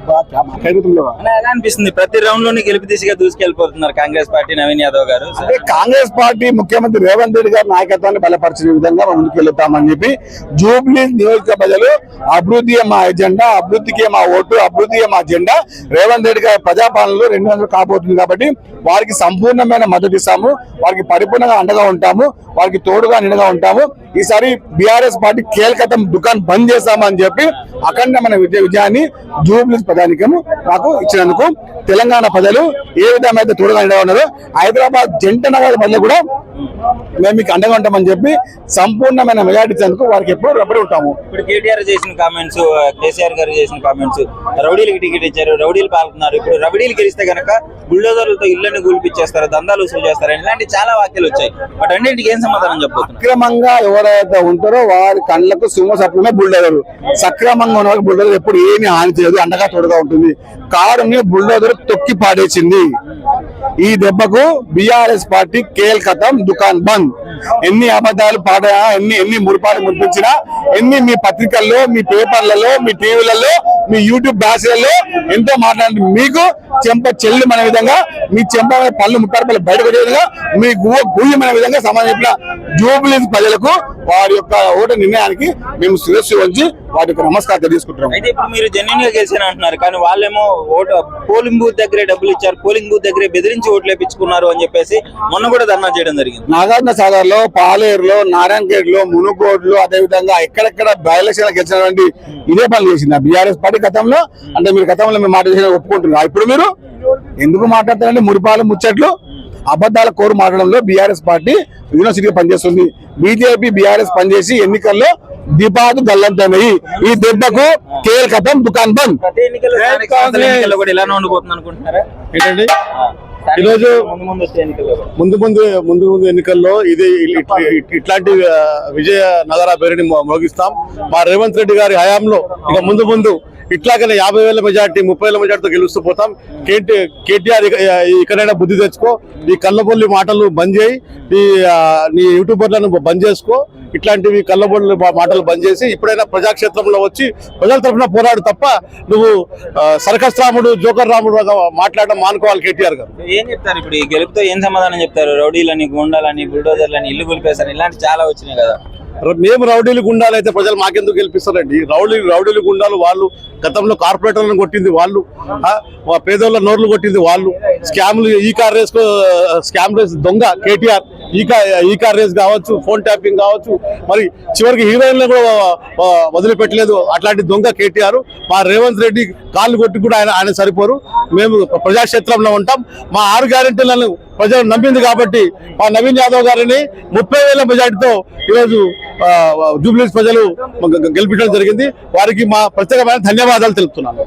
ఎలా అనిపిస్తుంది ప్రతి రౌండ్ లోని గెలుపు దిశగా దూసుకెళ్లిపోతున్నారు కాంగ్రెస్ పార్టీ నవీన్ యాదవ్ గారు? అంటే కాంగ్రెస్ పార్టీ ముఖ్యమంత్రి రేవంత్ రెడ్డి గారి నాయకత్వాన్ని బలపరిచిన విధంగా ముందుకు వెళ్తామని చెప్పి జూబ్లీ నియోజక ప్రజలు అభివృద్ధియే మా ఎజెండా, అభివృద్ధికే మా ఓటు, అభివృద్ధియే మా జెండా, రేవంత్ రెడ్డి గారి ప్రజాపాలనలో 200 కాబోతుంది కాబట్టి వారికి సంపూర్ణమైన మద్దతు ఇస్తాము, వారికి పరిపూర్ణంగా అండగా ఉంటాము, వారికి తోడుగా నిండుగా ఉంటాము. ఈసారి బీఆర్ఎస్ పార్టీ కేల్కతం దుకాణం బంద్ చేస్తామని చెప్పి అఖండమైన విజయాన్ని జూబ్లీ ప్రధానికము నాకు ఇచ్చినందుకు తెలంగాణ ప్రజలు ఏ విధంగా తోడుగా నిండుగా ఉన్నారో హైదరాబాద్ జంట నగర ప్రజలు కూడా మేము మీకు అండగా ఉంటామని చెప్పి సంపూర్ణమైన మెజార్టీ ఇచ్చేందుకు వారికి ఎప్పుడు రబ్బడి ఉంటాము. ఇప్పుడు కేటీఆర్ చేసిన కామెంట్స్, కేసీఆర్ గారు చేసిన కామెంట్స్, రౌడీలకి టికెట్ ఇచ్చారు, రౌడీలు పాల్గొన్నారు, ఇప్పుడు రౌడీలు గెలిస్తే గనక బుల్డోజర్లతో ఇళ్లను కూల్పిచ్చేస్తారు, దందాలు వసూలు చేస్తారు, ఇలాంటి చాలా వాక్యాలు వచ్చాయి. బట్ అన్నింటికి ఏం సమాధానం చెప్పబోతున్నారు? అక్రమంగా ఎవరైతే ఉంటారో వారి కళ్ళకు సింహ సప్నమే బుల్డోజర్. సక్రమంగా ఉన్న వారికి బుల్డోజర్ ఎప్పుడు ఏమి హాని చేయదు, అండగా తోడుగా ఉంటుంది. కారుని బుల్డోజర్ తొక్కి పాడేసింది. ఈ దెబ్బకు బీఆర్ఎస్ పార్టీ కేల్కతం దుకాన్ బంద్. ఎన్ని అబద్ధాలు పాడా, ఎన్ని మురిపాలు మురిపించినా, ఎన్ని మీ పత్రికల్లో, మీ పేపర్లలో, మీ టీవీలలో, మీ యూట్యూబ్ బ్యాచ్లలో ఎంతో మాట్లాడి మీకు చెంప చెల్లి మన విధంగా, మీ చెంప పళ్ళు ముట్టారు బయటకు వచ్చే విధంగా, మీ గుయ్యమైన విధంగా సమాధానం చెప్పిన జూబ్లీ ప్రజలకు వారి యొక్క ఓటు నిర్ణయానికి మేము శిరస్సు వంచి వారి యొక్క నమస్కారం తెలియజేసుకుంటున్నాం. అయితే ఇప్పుడు మీరు జెన్యున్ గా గెలిచిన అంటున్నారు, కానీ వాళ్ళేమో ఓటు పోలింగ్ బూత్ దగ్గరే డబ్బులు ఇచ్చారు, పోలింగ్ బూత్ దగ్గరే బెదిరించి ఓట్లు వేయించుకున్నారు అని చెప్పేసి మొన్న కూడా ధర్నా చేయడం జరిగింది. నాగార్జున సాగర్ లో, పాలేరులో, నారాయణఖేడ్లో, మునుగోడులో, అదేవిధంగా ఎక్కడెక్కడ బయలక్షణ గెలిచినటువంటి ఇదే పనులు చేసింది బీఆర్ఎస్ పార్టీ గతంలో. అంటే మీరు గతంలో మేము మాట చేసిన ఒప్పుకుంటున్నారు, ఇప్పుడు మీరు ఎందుకు మాట్లాడతారంటే మురిపాలు ముచ్చట్లు అబద్ధాల కోరు మాట్లాడంలో బీఆర్ఎస్ పార్టీ యూనివర్సిటీగా పనిచేస్తుంది. బీజేపీ బీఆర్ఎస్ పనిచేసి ఎన్నికల్లో దీపాలు గల్లంతమయ్యి ఈ దెబ్బకు కేల్కతం దుకాన్ బంద్. ఏంటండి ఈరోజు ముందు ఎన్నికల్లో ఇది ఇట్లాంటి విజయ నగర పేరుని మోగిస్తాం. మా రేవంత్ రెడ్డి గారి హయాంలో ఇక ముందు ఇట్లాగనే 50,000 మెజార్టీ, 30,000 మెజార్టీతో గెలుస్తూ పోతాం. కేటీఆర్ ఇక్కడైనా బుద్ధి తెచ్చుకో, ఈ కళ్ళబొల్లి మాటలు బంద్ చేయి, నీ యూట్యూబర్లను బంద్ చేసుకో, ఇట్లాంటివి కళ్ళబొల్లి మాటలు బంద్ చేసి ఇప్పుడైనా ప్రజాక్షేత్రంలో వచ్చి ప్రజల తరఫున పోరాడు తప్ప నువ్వు సర్కస్ రాముడు, జోకర్ రాముడు మాట్లాడడం మానుకోవాలి కేటీఆర్ గారు. ఏం చెప్తారు ఇప్పుడు ఈ గెలుపుతో? ఏం సమాధానం చెప్తారు? రౌడీలని, గుండాలని, బుల్డోజర్లని, ఇల్లు కూలిపేశారు, ఇలాంటి చాలా వచ్చినాయి కదా. మేము రౌడీలు గుండాలు అయితే ప్రజలు మాకెందుకు గెలిపిస్తారండి? రౌడీలు గుండాలు వాళ్ళు, గతంలో కార్పొరేటర్లను కొట్టింది వాళ్ళు, పేదోళ్ళ నోర్లు కొట్టింది వాళ్ళు, స్కామ్లు, ఈ కార్ రేస్ దొంగ కేటీఆర్, ఈ కార్ రేస్ కావచ్చు, ఫోన్ ట్యాపింగ్ కావచ్చు, మరి చివరికి హీరోయిన్లు కూడా వదిలిపెట్టలేదు అట్లాంటి దొంగ కేటీఆర్. మా రేవంత్ రెడ్డి కాళ్ళు కొట్టి కూడా ఆయన సరిపోరు. మేము ప్రజాక్షేత్రంలో ఉంటాం. మా 6 గ్యారెంటీలను ప్రజలు నమ్మింది కాబట్టి మా నవీన్ యాదవ్ గారిని 30,000 మెజార్టీతో ఈరోజు జూబ్లీ ప్రజలు గెలిపించడం జరిగింది. వారికి మా ప్రత్యేకమైన ధన్యవాదాలు తెలుపుతున్నాను.